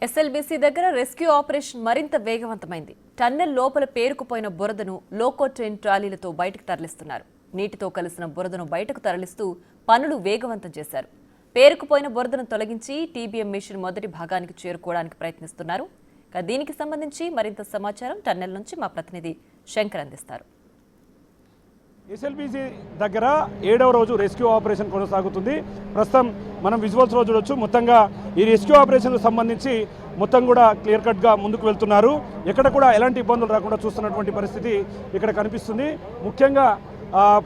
SLBC దగ్గర rescue operation మరింత వేగవంతమైంది. Tunnel లోపల పేరుకుపోయిన బురదను లోకో ట్రైన్ ట్రాలీలతో బయటకు తరలిస్తున్నారు. నీటితో కలిసిన బురదను బయటకు తరలిస్తూ పనులు వేగవంతం చేశారు. పేరుకుపోయిన బురదను తొలగించి టీబీఎం మిషన్ మొదటి భాగానికి చేరుకోవడానికి ప్రయత్నిస్తున్నారు. దీనికి సంబంధించి మరింత సమాచారం టన్నెల్ నుంచి మా ప్రతినిధి శంకర్ అందిస్తారు. ఎస్ఎల్బీసీ దగ్గర 7వ రోజు రెస్క్యూ ఆపరేషన్ కొనసాగుతుంది. ప్రస్తుతం మనం విజువల్స్లో చూడొచ్చు. మొత్తంగా ఈ రెస్క్యూ ఆపరేషన్కు సంబంధించి మొత్తం కూడా క్లియర్ కట్గా ముందుకు వెళ్తున్నారు. ఎక్కడ కూడా ఎలాంటి ఇబ్బందులు రాకుండా చూస్తున్నటువంటి పరిస్థితి ఇక్కడ కనిపిస్తుంది. ముఖ్యంగా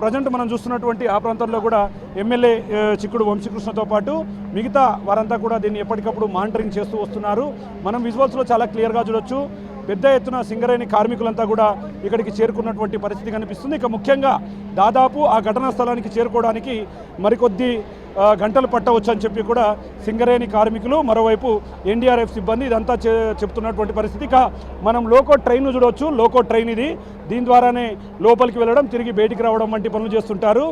ప్రజెంట్ మనం చూస్తున్నటువంటి ఆ ప్రాంతంలో కూడా ఎమ్మెల్యే చిక్కుడు వంశీకృష్ణతో పాటు మిగతా వారంతా కూడా దీన్ని ఎప్పటికప్పుడు మానిటరింగ్ చేస్తూ వస్తున్నారు. మనం విజువల్స్లో చాలా క్లియర్గా చూడొచ్చు. పెద్ద ఎత్తున సింగరేణి కార్మికులంతా కూడా ఇక్కడికి చేరుకున్నటువంటి పరిస్థితి కనిపిస్తుంది. ఇక ముఖ్యంగా దాదాపు ఆ ఘటనా స్థలానికి చేరుకోవడానికి మరికొద్ది గంటలు పట్టవచ్చు అని చెప్పి కూడా సింగరేణి కార్మికులు, మరోవైపు ఎన్డీఆర్ఎఫ్ సిబ్బంది ఇదంతా చెప్తున్నటువంటి పరిస్థితి. ఇక మనం లోకో ట్రైన్ను చూడవచ్చు. లోకో ట్రైన్ ఇది. దీని ద్వారానే లోపలికి వెళ్ళడం, తిరిగి బయటికి రావడం వంటి పనులు చేస్తుంటారు.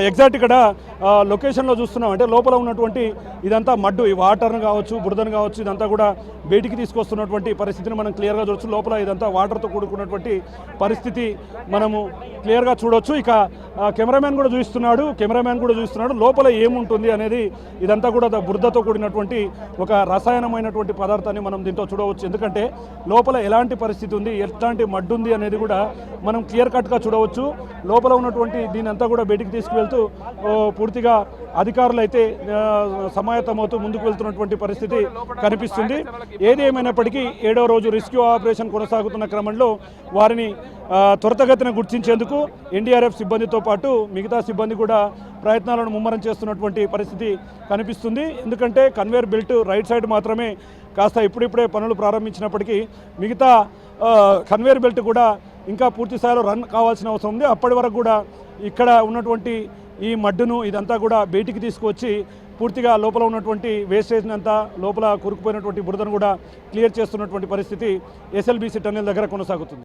ఎగ్జాక్ట్ ఇక్కడ లొకేషన్లో చూస్తున్నాం. అంటే లోపల ఉన్నటువంటి ఇదంతా మడ్డు, ఈ వాటర్ను కావచ్చు, బురదను కావచ్చు, ఇదంతా కూడా బయటికి తీసుకొస్తున్నటువంటి పరిస్థితిని మనం క్లియర్గా చూడవచ్చు. లోపల ఇదంతా వాటర్తో కూడుకున్నటువంటి పరిస్థితి మనము క్లియర్గా చూడవచ్చు. ఇక కెమెరామ్యాన్ కూడా చూస్తున్నాడు లోపల ఏముంటుంది అనేది. ఇదంతా కూడా బురదతో కూడినటువంటి ఒక రసాయనమైనటువంటి పదార్థాన్ని మనం దీంట్లో చూడవచ్చు. ఎందుకంటే లోపల ఎలాంటి పరిస్థితి ఉంది, ఎలాంటి మడ్డు ఉంది అనేది కూడా మనం క్లియర్ కట్గా చూడవచ్చు. లోపల ఉన్నటువంటి దీని అంతా కూడా బయటికి తీసుకువెళ్తూ పూర్తిగా అధికారులు అయితే సమాయత్తమవుతూ ముందుకు వెళ్తున్నటువంటి పరిస్థితి కనిపిస్తుంది. ఏది ఏమైనప్పటికీ 7వ రోజు రెస్క్యూ ఆపరేషన్ కొనసాగుతున్న క్రమంలో వారిని త్వరితగతిన గుర్తించేందుకు ఎన్డీఆర్ఎఫ్ సిబ్బందితో పాటు మిగతా సిబ్బంది కూడా ప్రయత్నాలను ముమ్మరం చేస్తున్నటువంటి పరిస్థితి కనిపిస్తుంది. ఎందుకంటే కన్వేయర్ బెల్ట్ రైట్ సైడ్ మాత్రమే కాస్త ఇప్పుడిప్పుడే పనులు ప్రారంభించినప్పటికీ మిగతా కన్వేయర్ బెల్ట్ కూడా ఇంకా పూర్తి స్థాయిలో రన్ కావాల్సిన అవసరం ఉంది. అప్పటి వరకు కూడా ఇక్కడ ఉన్నటువంటి ఈ మడ్డును ఇదంతా కూడా బయటికి తీసుకొచ్చి పూర్తిగా లోపల ఉన్నటువంటి వేస్టేజ్ అంతా, లోపల కూరుకుపోయినటువంటి బురదను కూడా క్లియర్ చేస్తున్నటువంటి పరిస్థితి ఎస్ఎల్బీసీ టన్నెల్ దగ్గర కొనసాగుతుంది.